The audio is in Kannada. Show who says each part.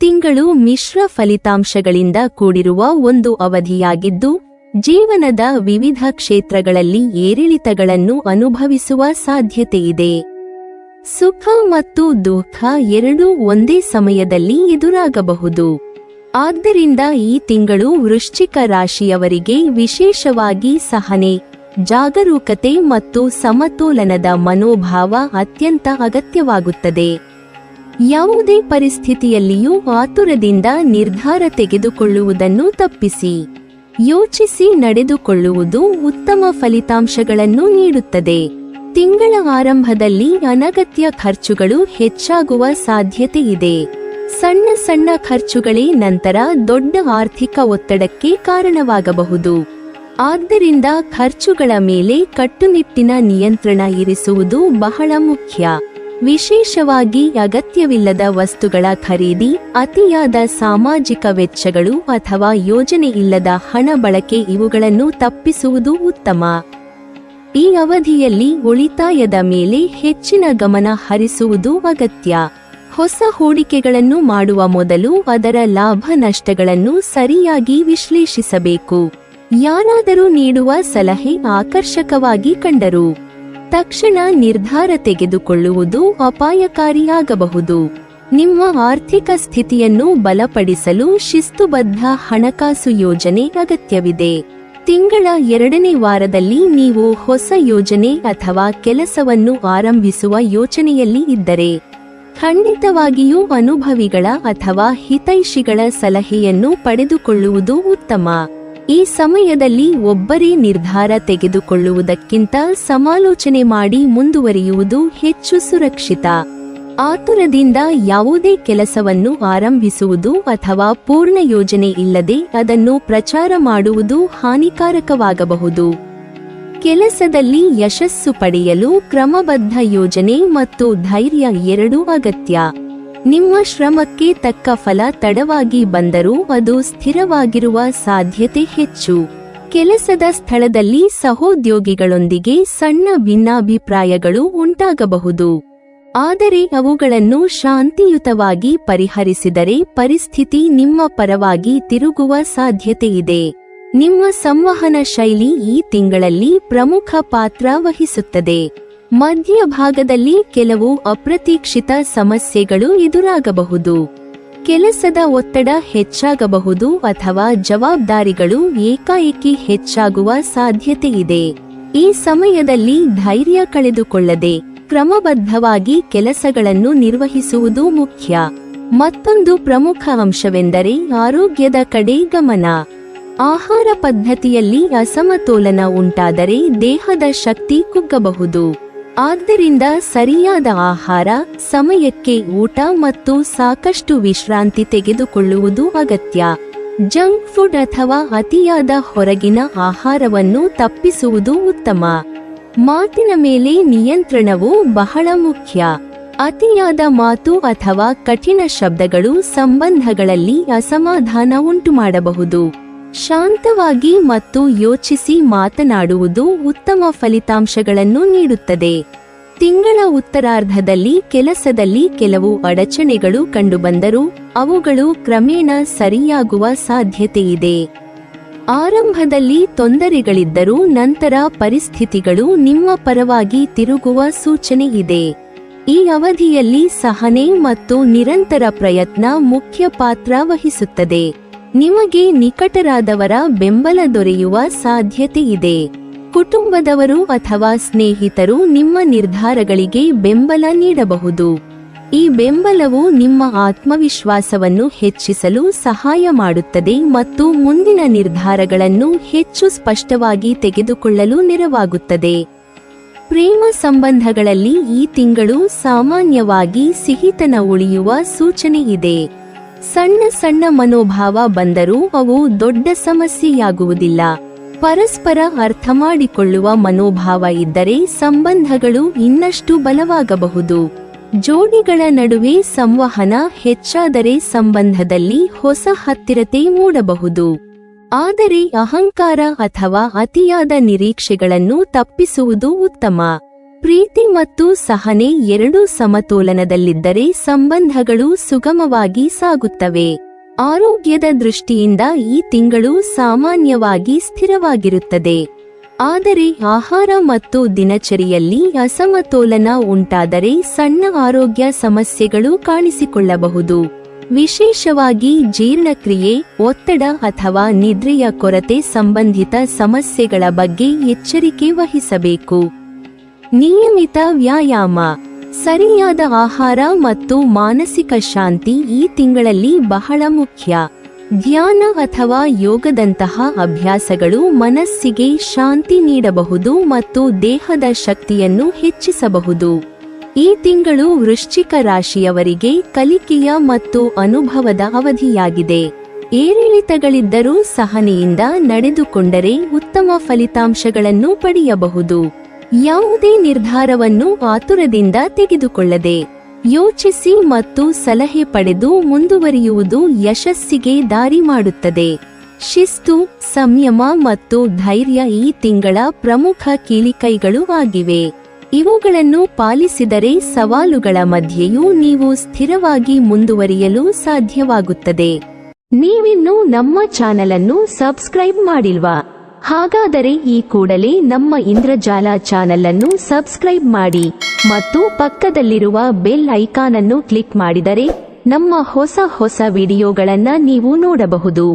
Speaker 1: ತಿಂಗಳು ಮಿಶ್ರ ಫಲಿತಾಂಶಗಳಿಂದ ಕೂಡಿರುವ ಒಂದು ಅವಧಿಯಾಗಿದ್ದು, ಜೀವನದ ವಿವಿಧ ಕ್ಷೇತ್ರಗಳಲ್ಲಿ ಏರಿಳಿತಗಳನ್ನು ಅನುಭವಿಸುವ ಸಾಧ್ಯತೆಯಿದೆ. ಸುಖ ಮತ್ತು ದುಃಖ ಎರಡೂ ಒಂದೇ ಸಮಯದಲ್ಲಿ ಎದುರಾಗಬಹುದು. ಆದ್ದರಿಂದ ಈ ತಿಂಗಳು ವೃಶ್ಚಿಕ ರಾಶಿಯವರಿಗೆ ವಿಶೇಷವಾಗಿ ಸಹನೆ, ಜಾಗರೂಕತೆ ಮತ್ತು ಸಮತೋಲನದ ಮನೋಭಾವ ಅತ್ಯಂತ ಅಗತ್ಯವಾಗುತ್ತದೆ. ಯಾವುದೇ ಪರಿಸ್ಥಿತಿಯಲ್ಲಿಯೂ ಆತುರದಿಂದ ನಿರ್ಧಾರ ತೆಗೆದುಕೊಳ್ಳುವುದನ್ನು ತಪ್ಪಿಸಿ. ಯೋಚಿಸಿ ನಡೆದುಕೊಳ್ಳುವುದು ಉತ್ತಮ ಫಲಿತಾಂಶಗಳನ್ನು ನೀಡುತ್ತದೆ. ತಿಂಗಳ ಆರಂಭದಲ್ಲಿ ಅನಗತ್ಯ ಖರ್ಚುಗಳು ಹೆಚ್ಚಾಗುವ ಸಾಧ್ಯತೆಯಿದೆ. ಸಣ್ಣ ಸಣ್ಣ ಖರ್ಚುಗಳೇ ನಂತರ ದೊಡ್ಡ ಆರ್ಥಿಕ ಒತ್ತಡಕ್ಕೆ ಕಾರಣವಾಗಬಹುದು. ಆದ್ದರಿಂದ ಖರ್ಚುಗಳ ಮೇಲೆ ಕಟ್ಟುನಿಟ್ಟಿನ ನಿಯಂತ್ರಣ ಇರಿಸುವುದು ಬಹಳ ಮುಖ್ಯ. ವಿಶೇಷವಾಗಿ ಅಗತ್ಯವಿಲ್ಲದ ವಸ್ತುಗಳ ಖರೀದಿ, ಅತಿಯಾದ ಸಾಮಾಜಿಕ ವೆಚ್ಚಗಳು ಅಥವಾ ಯೋಜನೆ ಇಲ್ಲದ ಹಣ ಬಳಕೆ ಇವುಗಳನ್ನು ತಪ್ಪಿಸುವುದು ಉತ್ತಮ. ಈ ಅವಧಿಯಲ್ಲಿ ಉಳಿತಾಯದ ಮೇಲೆ ಹೆಚ್ಚಿನ ಗಮನ ಹರಿಸುವುದು ಅಗತ್ಯ. ಹೊಸ ಹೂಡಿಕೆಗಳನ್ನು ಮಾಡುವ ಮೊದಲು ಅದರ ಲಾಭ ನಷ್ಟಗಳನ್ನು ಸರಿಯಾಗಿ ವಿಶ್ಲೇಷಿಸಬೇಕು. ಯಾರಾದರೂ ನೀಡುವ ಸಲಹೆ ಆಕರ್ಷಕವಾಗಿ ಕಂಡರೂ ತಕ್ಷಣ ನಿರ್ಧಾರ ತೆಗೆದುಕೊಳ್ಳುವುದು ಅಪಾಯಕಾರಿಯಾಗಬಹುದು. ನಿಮ್ಮ ಆರ್ಥಿಕ ಸ್ಥಿತಿಯನ್ನು ಬಲಪಡಿಸಲು ಶಿಸ್ತುಬದ್ಧ ಹಣಕಾಸು ಯೋಜನೆ ಅಗತ್ಯವಿದೆ. ತಿಂಗಳ 2ನೇ ವಾರದಲ್ಲಿ ನೀವು ಹೊಸ ಯೋಜನೆ ಅಥವಾ ಕೆಲಸವನ್ನು ಆರಂಭಿಸುವ ಯೋಚನೆಯಲ್ಲಿ ಇದ್ದರೆ, ಖಂಡಿತವಾಗಿಯೂ ಅನುಭವಿಗಳ ಅಥವಾ ಹಿತೈಷಿಗಳ ಸಲಹೆಯನ್ನು ಪಡೆದುಕೊಳ್ಳುವುದು ಉತ್ತಮ. ಈ ಸಮಯದಲ್ಲಿ ಒಬ್ಬರೇ ನಿರ್ಧಾರ ತೆಗೆದುಕೊಳ್ಳುವುದಕ್ಕಿಂತ ಸಮಾಲೋಚನೆ ಮಾಡಿ ಮುಂದುವರಿಯುವುದು ಹೆಚ್ಚು ಸುರಕ್ಷಿತ. ಆತುರದಿಂದ ಯಾವುದೇ ಕೆಲಸವನ್ನು ಆರಂಭಿಸುವುದು ಅಥವಾ ಪೂರ್ಣ ಯೋಜನೆ ಇಲ್ಲದೆ ಅದನ್ನು ಪ್ರಚಾರ ಮಾಡುವುದು ಹಾನಿಕಾರಕವಾಗಬಹುದು. ಕೆಲಸದಲ್ಲಿ ಯಶಸ್ಸು ಪಡೆಯಲು ಕ್ರಮಬದ್ಧ ಯೋಜನೆ ಮತ್ತು ಧೈರ್ಯ ಎರಡೂ ಅಗತ್ಯ. ನಿಮ್ಮ ಶ್ರಮಕ್ಕೆ ತಕ್ಕ ಫಲ ತಡವಾಗಿ ಬಂದರೂ ಅದು ಸ್ಥಿರವಾಗಿರುವ ಸಾಧ್ಯತೆ ಹೆಚ್ಚು. ಕೆಲಸದ ಸ್ಥಳದಲ್ಲಿ ಸಹೋದ್ಯೋಗಿಗಳೊಂದಿಗೆ ಸಣ್ಣ ಭಿನ್ನಾಭಿಪ್ರಾಯಗಳು ಉಂಟಾಗಬಹುದು. ಆದರೆ ಅವುಗಳನ್ನು ಶಾಂತಿಯುತವಾಗಿ ಪರಿಹರಿಸಿದರೆ ಪರಿಸ್ಥಿತಿ ನಿಮ್ಮ ಪರವಾಗಿ ತಿರುಗುವ ಸಾಧ್ಯತೆಯಿದೆ. ನಿಮ್ಮ ಸಂವಹನ ಶೈಲಿ ಈ ತಿಂಗಳಲ್ಲಿ ಪ್ರಮುಖ ಪಾತ್ರ ವಹಿಸುತ್ತದೆ. ಮಧ್ಯಭಾಗದಲ್ಲಿ ಕೆಲವು ಅಪ್ರತೀಕ್ಷಿತ ಸಮಸ್ಯೆಗಳು ಎದುರಾಗಬಹುದು. ಕೆಲಸದ ಒತ್ತಡ ಹೆಚ್ಚಾಗಬಹುದು ಅಥವಾ ಜವಾಬ್ದಾರಿಗಳು ಏಕಾಏಕಿ ಹೆಚ್ಚಾಗುವ ಸಾಧ್ಯತೆಯಿದೆ. ಈ ಸಮಯದಲ್ಲಿ ಧೈರ್ಯ ಕಳೆದುಕೊಳ್ಳದೆ ಕ್ರಮಬದ್ಧವಾಗಿ ಕೆಲಸಗಳನ್ನು ನಿರ್ವಹಿಸುವುದು ಮುಖ್ಯ. ಮತ್ತೊಂದು ಪ್ರಮುಖ ಅಂಶವೆಂದರೆ ಆರೋಗ್ಯದ ಕಡೆ ಗಮನ. ಆಹಾರ ಪದ್ಧತಿಯಲ್ಲಿ ಅಸಮತೋಲನ ಉಂಟಾದರೆ ದೇಹದ ಶಕ್ತಿ ಕುಗ್ಗಬಹುದು. ಆದ್ದರಿಂದ ಸರಿಯಾದ ಆಹಾರ, ಸಮಯಕ್ಕೆ ಊಟ ಮತ್ತು ಸಾಕಷ್ಟು ವಿಶ್ರಾಂತಿ ತೆಗೆದುಕೊಳ್ಳುವುದು ಅಗತ್ಯ. ಜಂಕ್ ಫುಡ್ ಅಥವಾ ಅತಿಯಾದ ಹೊರಗಿನ ಆಹಾರವನ್ನು ತಪ್ಪಿಸುವುದು ಉತ್ತಮ. ಮಾತಿನ ಮೇಲೆ ನಿಯಂತ್ರಣವು ಬಹಳ ಮುಖ್ಯ. ಅತಿಯಾದ ಮಾತು ಅಥವಾ ಕಠಿಣ ಶಬ್ದಗಳು ಸಂಬಂಧಗಳಲ್ಲಿ ಅಸಮಾಧಾನ ಉಂಟುಮಾಡಬಹುದು. ಶಾಂತವಾಗಿ ಮತ್ತು ಯೋಚಿಸಿ ಮಾತನಾಡುವುದು ಉತ್ತಮ ಫಲಿತಾಂಶಗಳನ್ನು ನೀಡುತ್ತದೆ. ತಿಂಗಳ ಉತ್ತರಾರ್ಧದಲ್ಲಿ ಕೆಲಸದಲ್ಲಿ ಕೆಲವು ಅಡಚಣೆಗಳು ಕಂಡುಬಂದರೂ ಅವುಗಳು ಕ್ರಮೇಣ ಸರಿಯಾಗುವ ಸಾಧ್ಯತೆಯಿದೆ. ಆರಂಭದಲ್ಲಿ ತೊಂದರೆಗಳಿದ್ದರೂ ನಂತರ ಪರಿಸ್ಥಿತಿಗಳು ನಿಮ್ಮ ಪರವಾಗಿ ತಿರುಗುವ ಸೂಚನೆ ಇದೆ. ಈ ಅವಧಿಯಲ್ಲಿ ಸಹನೆ ಮತ್ತು ನಿರಂತರ ಪ್ರಯತ್ನ ಮುಖ್ಯ ಪಾತ್ರ ವಹಿಸುತ್ತದೆ. ನಿಮಗೆ ನಿಕಟರಾದವರ ಬೆಂಬಲ ದೊರೆಯುವ ಸಾಧ್ಯತೆಯಿದೆ. ಕುಟುಂಬದವರು ಅಥವಾ ಸ್ನೇಹಿತರು ನಿಮ್ಮ ನಿರ್ಧಾರಗಳಿಗೆ ಬೆಂಬಲ ನೀಡಬಹುದು. ಈ ಬೆಂಬಲವು ನಿಮ್ಮ ಆತ್ಮವಿಶ್ವಾಸವನ್ನು ಹೆಚ್ಚಿಸಲು ಸಹಾಯ ಮಾಡುತ್ತದೆ ಮತ್ತು ಮುಂದಿನ ನಿರ್ಧಾರಗಳನ್ನು ಹೆಚ್ಚು ಸ್ಪಷ್ಟವಾಗಿ ತೆಗೆದುಕೊಳ್ಳಲು ನೆರವಾಗುತ್ತದೆ. ಪ್ರೇಮ ಸಂಬಂಧಗಳಲ್ಲಿ ಈ ತಿಂಗಳು ಸಾಮಾನ್ಯವಾಗಿ ಸಿಹಿತನ ಉಳಿಯುವ ಸೂಚನೆ ಇದೆ. ಸಣ್ಣ ಸಣ್ಣ ಮನೋಭಾವ ಬಂದರೂ ಅವು ದೊಡ್ಡ ಸಮಸ್ಯೆಯಾಗುವುದಿಲ್ಲ. ಪರಸ್ಪರ ಅರ್ಥ ಮಾಡಿಕೊಳ್ಳುವ ಮನೋಭಾವ ಇದ್ದರೆ ಸಂಬಂಧಗಳು ಇನ್ನಷ್ಟು ಬಲವಾಗಬಹುದು. ಜೋಡಿಗಳ ನಡುವೆ ಸಂವಹನ ಹೆಚ್ಚಾದರೆ ಸಂಬಂಧದಲ್ಲಿ ಹೊಸ ಹತ್ತಿರತೆ ಮೂಡಬಹುದು. ಆದರೆ ಅಹಂಕಾರ ಅಥವಾ ಅತಿಯಾದ ನಿರೀಕ್ಷೆಗಳನ್ನು ತಪ್ಪಿಸುವುದು ಉತ್ತಮ. ಪ್ರೀತಿ ಮತ್ತು ಸಹನೆ ಎರಡೂ ಸಮತೋಲನದಲ್ಲಿದ್ದರೆ ಸಂಬಂಧಗಳು ಸುಗಮವಾಗಿ ಸಾಗುತ್ತವೆ. ಆರೋಗ್ಯದ ದೃಷ್ಟಿಯಿಂದ ಈ ತಿಂಗಳು ಸಾಮಾನ್ಯವಾಗಿ ಸ್ಥಿರವಾಗಿರುತ್ತದೆ. ಆದರೆ ಆಹಾರ ಮತ್ತು ದಿನಚರಿಯಲ್ಲಿ ಅಸಮತೋಲನ ಉಂಟಾದರೆ ಸಣ್ಣ ಆರೋಗ್ಯ ಸಮಸ್ಯೆಗಳು ಕಾಣಿಸಿಕೊಳ್ಳಬಹುದು. ವಿಶೇಷವಾಗಿ ಜೀರ್ಣಕ್ರಿಯೆ, ಒತ್ತಡ ಅಥವಾ ನಿದ್ರೆಯ ಕೊರತೆ ಸಂಬಂಧಿತ ಸಮಸ್ಯೆಗಳ ಬಗ್ಗೆ ಎಚ್ಚರಿಕೆ ವಹಿಸಬೇಕು. ನಿಯಮಿತ ವ್ಯಾಯಾಮ, ಸರಿಯಾದ ಆಹಾರ ಮತ್ತು ಮಾನಸಿಕ ಶಾಂತಿ ಈ ತಿಂಗಳಲ್ಲಿ ಬಹಳ ಮುಖ್ಯ. ಧ್ಯಾನ ಅಥವಾ ಯೋಗದಂತಹ ಅಭ್ಯಾಸಗಳು ಮನಸ್ಸಿಗೆ ಶಾಂತಿ ನೀಡಬಹುದು ಮತ್ತು ದೇಹದ ಶಕ್ತಿಯನ್ನು ಹೆಚ್ಚಿಸಬಹುದು. ಈ ತಿಂಗಳು ವೃಶ್ಚಿಕ ರಾಶಿಯವರಿಗೆ ಕಲಿಕೆಯ ಮತ್ತು ಅನುಭವದ ಅವಧಿಯಾಗಿದೆ. ಏರಿಳಿತಗಳಿದ್ದರೂ ಸಹನೆಯಿಂದ ನಡೆದುಕೊಂಡರೆ ಉತ್ತಮ ಫಲಿತಾಂಶಗಳನ್ನು ಪಡೆಯಬಹುದು. ಯಾವುದೇ ನಿರ್ಧಾರವನ್ನು ಆತುರದಿಂದ ತೆಗೆದುಕೊಳ್ಳದೆ ಯೋಚಿಸಿ ಮತ್ತು ಸಲಹೆ ಪಡೆದು ಮುಂದುವರಿಯುವುದು ಯಶಸ್ಸಿಗೆ ದಾರಿ ಮಾಡುತ್ತದೆ. ಶಿಸ್ತು, ಸಂಯಮ ಮತ್ತು ಧೈರ್ಯ ಈ ತಿಂಗಳ ಪ್ರಮುಖ ಕೀಲಿಕೈಗಳು ಆಗಿವೆ. ಇವುಗಳನ್ನು ಪಾಲಿಸಿದರೆ ಸವಾಲುಗಳ ಮಧ್ಯೆಯೂ ನೀವು ಸ್ಥಿರವಾಗಿ ಮುಂದುವರಿಯಲು ಸಾಧ್ಯವಾಗುತ್ತದೆ. ನೀವಿನ್ನೂ ನಮ್ಮ ಚಾನೆಲ್ ಅನ್ನು ಸಬ್ಸ್ಕ್ರೈಬ್ ಮಾಡಿಲ್ವಾ? ಹಾಗಾದರೆ ಈ ಕೂಡಲೇ ನಮ್ಮ ಇಂದ್ರಜಾಲ ಚಾನೆಲ್ ಅನ್ನು ಸಬ್ಸ್ಕ್ರೈಬ್ ಮಾಡಿ ಮತ್ತು ಪಕ್ಕದಲ್ಲಿರುವ ಬೆಲ್ ಐಕಾನ್ ಅನ್ನು ಕ್ಲಿಕ್ ಮಾಡಿದರೆ ನಮ್ಮ ಹೊಸ ವಿಡಿಯೋಗಳನ್ನು ನೀವು ನೋಡಬಹುದು.